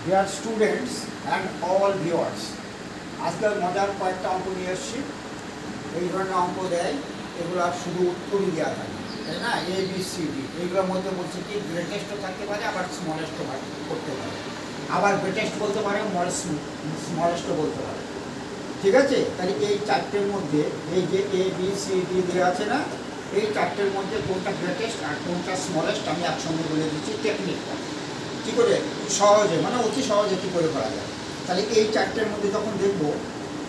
Dear students and all viewers, আজকাল মজার কয়েকটা অঙ্ক নিয়ে এসেছি। এই ধরনের অঙ্ক দেয়, এগুলো শুধু উত্তরই দেওয়া থাকে, তাই না? এ বি সি ডি, এইগুলোর মধ্যে বলছে কি গ্রেটেস্টও থাকতে পারে, আবার স্মলেস্টও করতে পারে, আবার গ্রেটেস্ট বলতে পারে, স্মলেস্টও বলতে পারে। ঠিক আছে? তাহলে এই চারটের মধ্যে এই যে এ বি সি ডি দেওয়া আছে না, এই চারটের মধ্যে কোনটা গ্রেটেস্ট আর কোনটা স্মলেস্ট আমি একসঙ্গে বলে দিচ্ছি টেকনিকটা। কী করে সহজে, মানে অতি সহজে কী করে করা যায়। তাহলে এই চারটের মধ্যে যখন দেখব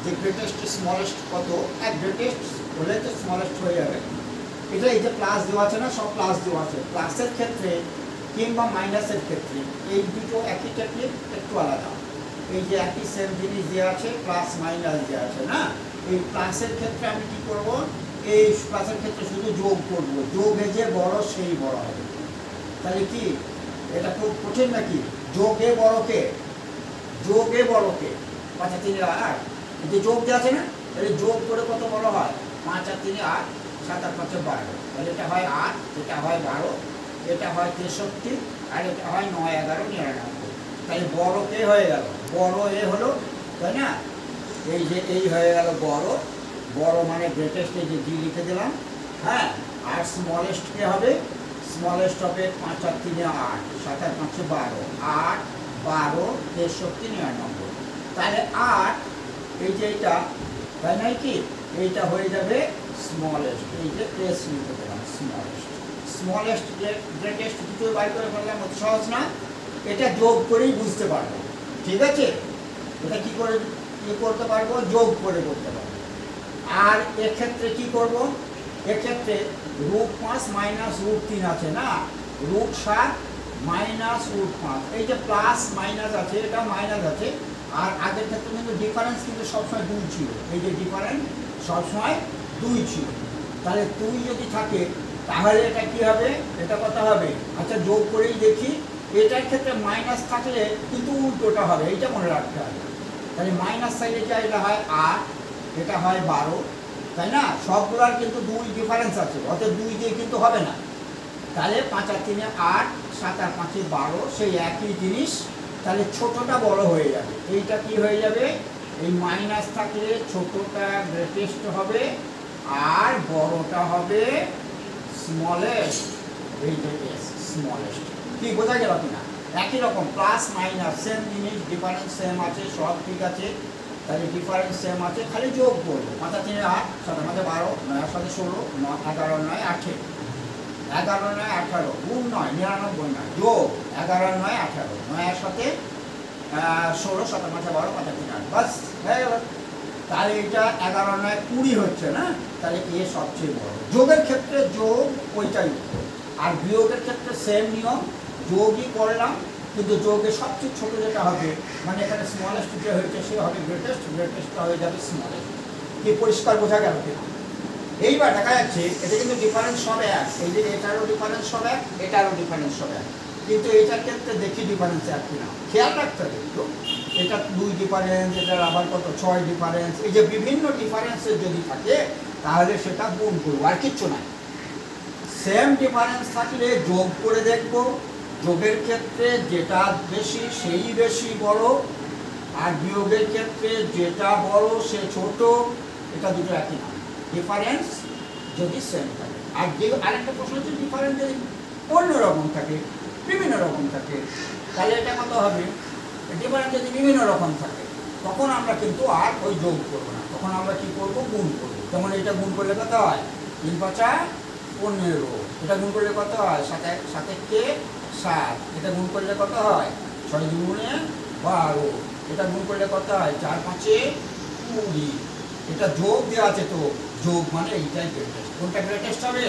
যে গ্রেটেস্ট স্মলেস্ট কত, এক গ্রেটেস্ট হলে তো স্মলেস্ট হয়ে যাবে। এটা এই যে প্লাস দেওয়া আছে না, সব প্লাস দেওয়া আছে। প্লাসের ক্ষেত্রে কিংবা মাইনাসের ক্ষেত্রে এই দুটো একই টেকনিক, একটু আলাদা। এই যে একই সেম জিনিস দেওয়া আছে, প্লাস মাইনাস দেওয়া আছে না, এই প্লাসের ক্ষেত্রে আমি কী করব, এই প্লাসের ক্ষেত্রে শুধু যোগ করব, যোগে যে বড় সেই বড় হবে। তাহলে কি এটা খুব কঠিন নাকি? যোগে বড়কে, যোগে বড়কে 5 আর 3 8, যে যোগ দেওয়া আছে না, তাহলে যোগ করে কত বড় হয়? 5 আর 3 8, 7 আর 5 12, তাহলে এটা হয় 8, এটা হয় 12, এটা হয় 63, আর এটা হয় 9 11 99। তাই বড় কে হয়ে গেল, বড় এ হলো, তাই না? এই যে এই হয়ে গেল বড়, বড় মানে গ্রেটেস্ট, এই যে জি লিখে দিলাম। হ্যাঁ, আর স্মলেস্ট কে হবে? স্মলেস্ট হবে 5 আর 3 8, 7 আর 5 12, 8 12 63 99। তাহলে 8, এই যে এইটা, তাই নয় কি, এইটা হয়ে যাবে স্মলেস্ট। এই যে এস লিখে দিলাম, স্মলেস্ট। স্মলেস্ট গ্রেটেস্ট দুটোই বাই করে ফেললাম, অতি সহজ না? এটা যোগ করেই বুঝতে পারবো। ঠিক আছে? এটা কি করে করতে পারবো? যোগ করে করতে পারবো। আর এক্ষেত্রে কি করব? এক্ষেত্রে √5 মাইনাস √3 আছে না, √7 মাইনাস √5, এই যে প্লাস মাইনাস আছে, এটা মাইনাস আছে। আর আগের ক্ষেত্রে কিন্তু ডিফারেন্স কিন্তু সবসময় 2 ছিল, এই যে ডিফারেন্স সবসময় 2 ছিল। তাহলে 2 যদি থাকে তাহলে এটা কি হবে? এটা কত হবে? আচ্ছা, যোগ করেই দেখি। এটার ক্ষেত্রে মাইনাস থাকলে কিন্তু উল্টোটা হবে, এইটা মনে রাখতে হবে। তাহলে মাইনাস সাইডে যা, এটা হয় 8, এটা হয় 12, তাই না? সবগুলোর কিন্তু 2 ডিফারেন্স আছে, অর্থাৎ 2 দিয়ে কিন্তু হবে না। তাহলে 5 আর 3 8, 7 আর 5 12, সেই একই জিনিস। তাহলে ছোটটা বড় হয়ে যাবে। এইটা কি হয়ে যাবে? এই মাইনাস থাকলে ছোটটা গ্রেটেস্ট হবে, আর বড়টা হবে স্মলেস্ট। এই যে স্মলেস্ট। কি বোঝা গেল কিনা? একই রকম প্লাস মাইনাস সেম জিনিস, ডিফারেন্স সেম আছে, সব ঠিক আছে। তাহলে ডিফারেন্স সেম আছে, খালি যোগ করবো। 5 আর 3 8, 7 আর 5 12, 9 আর 7 16, 11 আর 9 18, 11 আর 9 18, গুণ 9 99 নয়, যোগ 11 আর 9 18, 9 আর 7 16, 7 আর 5 12, 5 আর 3 8, বাস হয়ে গেল। তাহলে এটা 11 আর 9 20 হচ্ছে না? তাহলে এ সবচেয়ে বড়। যোগের ক্ষেত্রে যোগ ওইটাই উত্তর, আর বিয়োগের ক্ষেত্রে সেম নিয়ম, যোগই করলাম, কিন্তু যোগে সবচেয়ে ছোট যেটা হবে, মানে এখানে স্মলেস্ট যে হয়েছে সে হবে গ্রেটেস্ট, গ্রেটেস্টটা হয়ে যাবে স্মলেস্ট। কি পরিষ্কার বোঝা গেল কিনা? এইবার দেখা যাচ্ছে এটা কিন্তু ডিফারেন্স সব এক, এই যে এটারও ডিফারেন্স সব এক, এটারও ডিফারেন্স সব এক, কিন্তু এটার ক্ষেত্রে দেখি ডিফারেন্স এক কিনা, খেয়াল রাখতে হবে একটু। এটা 2 ডিফারেন্স, এটার আবার কত 6 ডিফারেন্স। এই যে বিভিন্ন ডিফারেন্সের যদি থাকে তাহলে সেটা গুণ করবো, আর কিচ্ছু নাই। সেম ডিফারেন্স থাকলে যোগ করে দেখব, যোগের ক্ষেত্রে যেটা বেশি সেই বেশি বড়, আর বিয়োগের ক্ষেত্রে যেটা বড় সে ছোট। এটা দুটো একই না, ডিফারেন্স যদি সেম থাকে। আর আরেকটা প্রশ্ন হচ্ছে ডিফারেন্স যদি অন্যরকম থাকে, বিভিন্ন রকম থাকে, তাহলে এটা কত হবে? ডিফারেন্স যদি বিভিন্ন রকম থাকে তখন আমরা কিন্তু আর ওই যোগ করবো না, তখন আমরা কি করব? গুণ করবো। যেমন এটা গুণ করলে কত হয়? 3 5 15, এটা গুণ করলে কত হয়? 7 কে 7, এটা গুণ করলে কত হয়? 6 দুগুণে 12, এটা গুণ করলে কত হয়? 4 5 20। এটা যোগ দেওয়া আছে, তো যোগ মানে এইটাই গ্রেটেস্ট। কোনটা গ্রেটেস্ট হবে?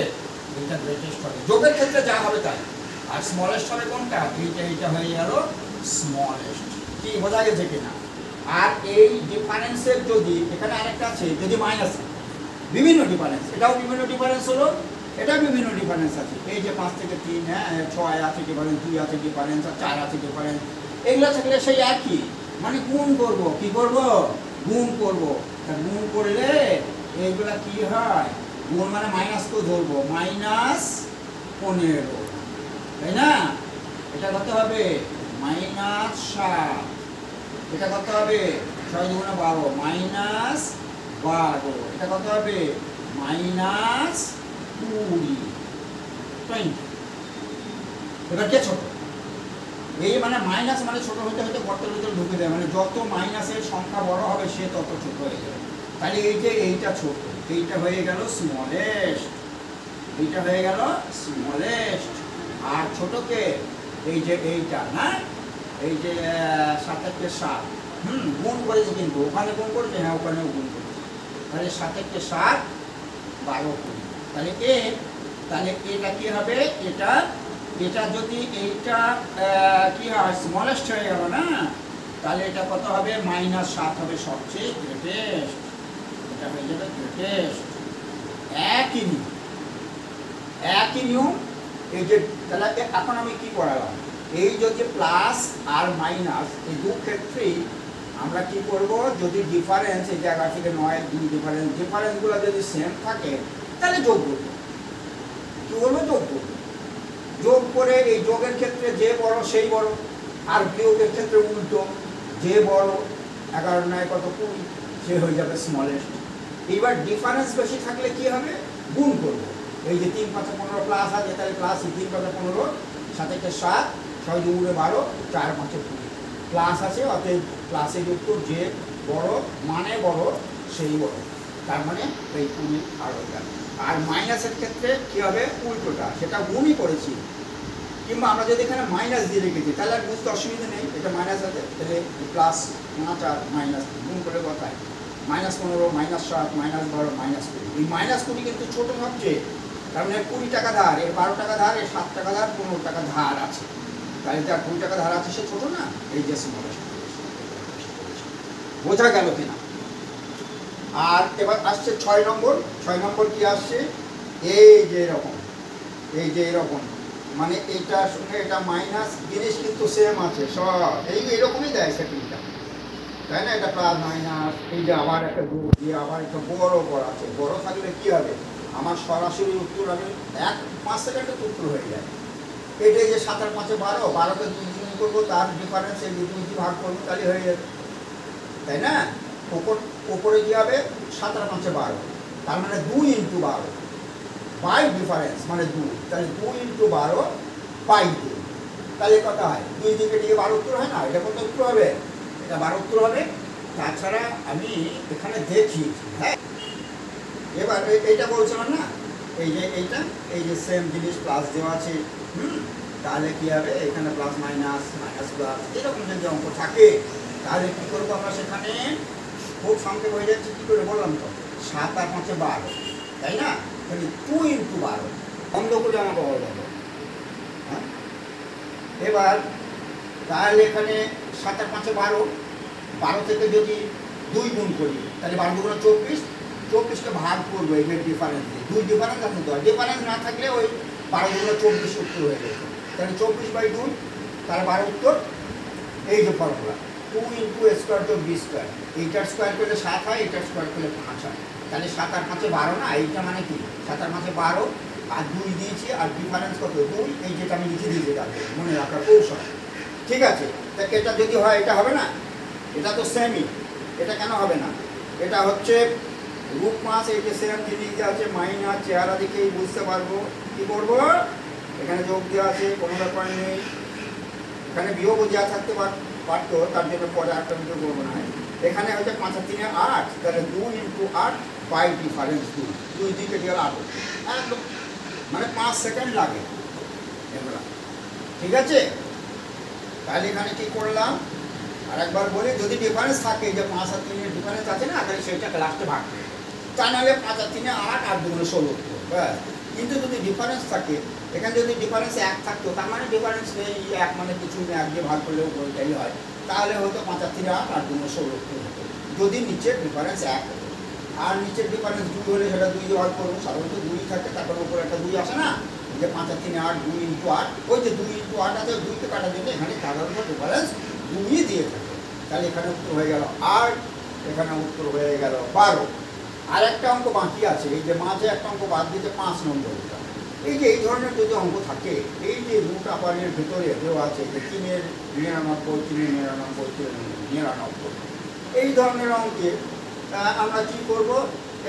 এইটা গ্রেটেস্ট হবে যোগের ক্ষেত্রে, যা হবে তাই। আর স্মলেস্ট হবে কোনটা? এইটা হয়ে গেল স্মলেস্ট। কি বোঝা গেছে কিনা? আর এই ডিফারেন্সের যদি এখানে আরেকটা আছে, যদি মাইনাস বিভিন্ন ডিফারেন্স, এটাও বিভিন্ন ডিফারেন্স হলো, এটা বিভিন্ন ডিফারেন্স আছে। এই যে 5 থেকে 3, হ্যাঁ 6 আছে ডিফারেন্স, 2 আছে ডিফারেন্স, আর 4 আছে ডিফারেন্স। এগুলো থাকলে সেই একই, মানে গুণ করব। কি করব? গুণ করব। তা গুণ করলে এইগুলা কি হয়? গুণ মানে মাইনাস তো ধরবো, -15, তাই না? এটা কত হবে? -15 7, এটা কত হবে 6 দুগুণে 12 মাইনাস 12, এটা কত হবে মাইনাস 20। এবার কে ছোট? এই মানে মাইনাস মানে ছোট হতে হতে গর্তের ভিতরে ঢুকে দেয়, মানে যত মাইনাসের সংখ্যা বড় হবে সে তত ছোট হয়ে যাবে। তাহলে এই যে এইটা ছোট, এইটা হয়ে গেল স্মলেস্ট, এইটা হয়ে গেল স্মলেস্ট। আর ছোটকে এই যে এইটা না, এই যে 7 × 7 গুণ করেছে, কিন্তু ওখানে গুণ করেছে, হ্যাঁ ওখানেও গুণ করেছে। তাহলে 7 × 7 12, 20। তাহলে তাহলে এটা কি হবে, এটা যদি এইটা কি হয় স্মলেস্ট হয়ে গেল না, তাহলে এটা কত হবে -7 হবে সবচেয়ে গ্রেটেস্ট, এটা হয়ে যাবে গ্রেটেস্ট। একই নিয়ম। এই যে তাহলে এখন আমি কি করালাম, এই যদি প্লাস আর মাইনাস এই দু ক্ষেত্রেই আমরা কি করব, যদি ডিফারেন্স এই জায়গা থেকে 9 2 ডিফারেন্সগুলো যদি সেম থাকে তাহলে যোগ করব। কি বলবো, যোগ করব। যোগ করে এই যোগের ক্ষেত্রে যে বড় সেই বড়, আর বিয়োগের ক্ষেত্রে উল্টো, যে বড় 11 9 কত 20 সে হয়ে যাবে স্মলেস্ট। এইবার ডিফারেন্স বেশি থাকলে কি হবে, গুণ করব। এই যে 3 5 15 প্লাস আছে, তাহলে প্লাস 3 5 15, 7 × 7 6 2 12 4 5 20 প্লাস আছে, অতএব প্লাসে যুক্ত যে বড় মানে বড় সেই বড়, তার মানে এই 20 আর হয়ে গেল। আর মাইনাসের ক্ষেত্রে কি হবে, উল্টোটা, সেটা গুণই করেছি, কিংবা আমরা যদি এখানে মাইনাস দিয়ে রেখেছি তাহলে আর বুঝতে অসুবিধা নেই, এটা মাইনাস আছে, তাহলে প্লাস 5 আর মাইনাস গুণ করে কথায় -15 -7 -12 -20। এই -20 কিন্তু ছোট সবচেয়ে, কারণ এর 20 টাকা ধার, এর 12 টাকা ধার, এর 7 টাকা ধার, 15 টাকা ধার আছে, তাহলে যার 20 টাকা ধার আছে সে ছোট না, এই যে স্মলেস্ট। বোঝা গেল কিনা? আর এবার আসছে 6 নম্বর। 6 নম্বর কি আসছে, এই যে এরকম, এই যে এরকম, মানে এইটার সঙ্গে এটা মাইনাস, জিনিস কিন্তু সেম আছে সব, এই এরকমই দেয় সেটিংটা, তাই না? এটা প্লাস মাইনাস, এই যে আবার একটা যোগ দিয়ে আবার একটা বড় করা আছে, বড় থাকলে কি হবে, আমার সরাসরি উত্তর আমি 1-5 সেকেন্ডে উত্তর হয়ে যায়। এটা এই যে 7 আর 5 12, 12কে 2 গুণ করবো, তার ডিফারেন্স এই 2 দিয়ে ভাগ করবো, তাহলে হয়ে যাবে, তাই না? ওপরে কি হবে 7 আর 5 12, তার মানে 2 × 12 বাই ডিফারেন্স মানে 2, তাহলে 2 × 12 বাই 2, তাহলে কত হয়, 2 দিকে দিয়ে 12 উত্তর হয় না, এটা কত উত্তর হবে, এটা 12 উত্তর হবে। তাছাড়া আমি এখানে দেখিয়েছি, হ্যাঁ। এবার এইটা বলছিলাম না, এই যে এইটা, এই যে সেম জিনিস প্লাস দেওয়া আছে, তাহলে কি হবে, এখানে প্লাস মাইনাস মাইনাস প্লাস এরকম যদি অঙ্ক থাকে, তাহলে কী করবো আমরা, সেখানে খুব সংক্ষেপ হয়ে যাচ্ছে, কী করে বললাম তো, 7 আর 5 12, তাই না? তাহলে 2 × 12 বন্ধ করে আমাকে বলা যাবে, হ্যাঁ। এবার তাহলে এখানে 7 আর 5 12, 12 থেকে যদি 2 গুণ করি তাহলে 12 2 24, 24কে ভাগ করবো এই ডিফারেন্স দিয়ে, 2 ডিফারেন্স আছে তো, ডিফারেন্স না থাকলে ওই 12 2 24 উত্তর হয়ে যেত, তাহলে 24/2, তাহলে 12 উত্তর। এই যে ফর্মুলা 2 × a² + b², এইটার স্কোয়ার করলে 7 হয়, এইটার স্কোয়ার করলে 5 হয়, তাহলে 7 আর 5 12 না, এইটা মানে কি 7 আর 5 12, আর 2 দিয়েছি, আর ডিফারেন্স কত 2, এই যেটা আমি লিখে দিয়েছি, তাকে মনে রাখার কৌশল, ঠিক আছে? তা এটা যদি হয় এটা হবে না, এটা তো সেমই, এটা কেন হবে না, এটা হচ্ছে রূপ মাস, এই যে সেম জিনিস যে আছে মাইনাস, চেহারা দেখেই বুঝতে পারবো, কী করবো, এখানে যোগ দেওয়া আছে, কোনো ব্যাপার নেই, এখানে বিয়োগও দেওয়া থাকতে পারতো, তার জন্য পরে একটা ভিডিও করবো না। এখানে হচ্ছে 5 আর 3 8, তাহলে 2 × 8 বাই ডিফারেন্স 2 দিকে দিয়ে 8, একদম মানে 5 সেকেন্ড লাগে এগুলো, ঠিক আছে? তাহলে এখানে কি করলাম, আর একবার বলি, যদি ডিফারেন্স থাকে, যে 5 আর 3 ডিফারেন্স আছে না, তাহলে সেইটাকে লাস্টে ভাগ করে, তা নাহলে 5 আর 3 8 আর 2 16, ব্যাস। কিন্তু যদি ডিফারেন্স থাকে, এখানে যদি ডিফারেন্স 1 থাকতো, তার মানে ডিফারেন্স নেই, 1 মানে কিছু 1 দিয়ে ভাগ করলেও বলতেই হয়, তাহলে হয়তো 5 আর 3 8 আর 2 16 হতো, যদি নিচের ডিফারেন্স 1 হতো। আর নিচের ডিফারেন্স 2 হলে সেটা 2 দিয়ে ভাগ করবো, সাধারণত 2 থাকে, তারপর উপরে একটা 2 আসে না, যে 5 আর 3 8, 2 × 8, ওই যে 2 × 8 আছে, 2কে কাটার জন্য এখানে সাধারণত ডিফারেন্স 2ই দিয়ে থাকে, তাহলে এখানে উত্তর হয়ে গেল 8, এখানে উত্তর হয়ে গেল 12। আর একটা অঙ্ক বাকি আছে, এই যে মাঝে একটা অঙ্ক বাদ দিতে 5 নম্বরটা, এই যে এই ধরনের যদি অঙ্ক থাকে, এই যে রুট আপারের ভেতরে দেওয়া আছে যে 3-এর 99, 3-এর 99, 3-এর 99, এই ধরনের অঙ্কে আমরা কি করব,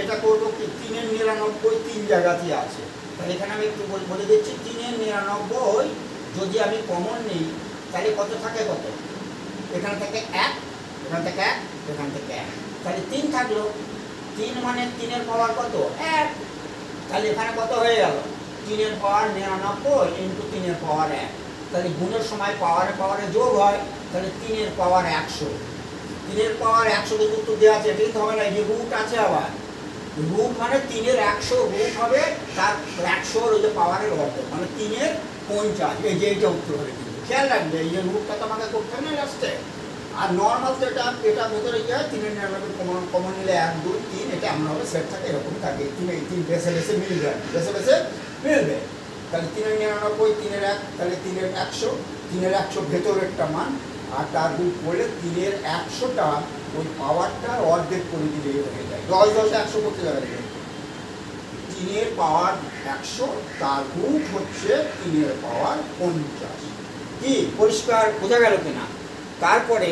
এটা করব কি 3-এর 99 তিন জায়গাতেই আছে। তাহলে এখানে আমি একটু বলে দিচ্ছি, 3-এর 99 যদি আমি কমন নিই তাহলে কত থাকে, কত এখান থেকে 1, এখান থেকে 1, এখান থেকে 1, তাহলে 3 থাকলো। 3 মানে 3-এর পাওয়ার কত, 1, তাহলে এখানে কত হয়ে গেল, 3-এর পাওয়ার 99 ইন্টু 3-এর পাওয়ার 1, তাহলে গুণের সময় পাওয়ারে পাওয়ারে যোগ হয়, তাহলে 3-এর পাওয়ার 100, 3-এর পাওয়ার 100 কিন্তু উত্তর দেওয়া আছে, এটা কিন্তু হবে না, এই যে রুট আছে, আবার রুট মানে 3-এর 100 রুট হবে তার 100 ওই যে পাওয়ারের অর্ধেক মানে 3-এর 50, এই যে এইটা উত্তর হবে। কিন্তু খেয়াল রাখবে এই যে রুটটা তো আমাকে করতে হবে না লাস্টে। আর নর্মাল তো এটা ভেতরে কি হয়, 3-এর 99 কমন নিলে 1, 2, 3, এটা এমন হবে সেট থাকে, এরকম থাকে, 3 বেসে বেসে মিলবে, বেসে বেসে মিলবে। তাহলে 3-এর 99, 3-এর 1, তাহলে 3-এর 100, 3-এর 100 ভেতরেরটা মান, আর তার রুট করলে 3-এর 100টা ওই পাওয়ারটার অর্ধেক করে দিলেই হয়ে যায়। 10 10 100 করতে যাবে, 3-এর পাওয়ার 100 তার রুট হচ্ছে 3-এর পাওয়ার 50। কি পরিষ্কার বোঝা গেল কিনা? তারপরে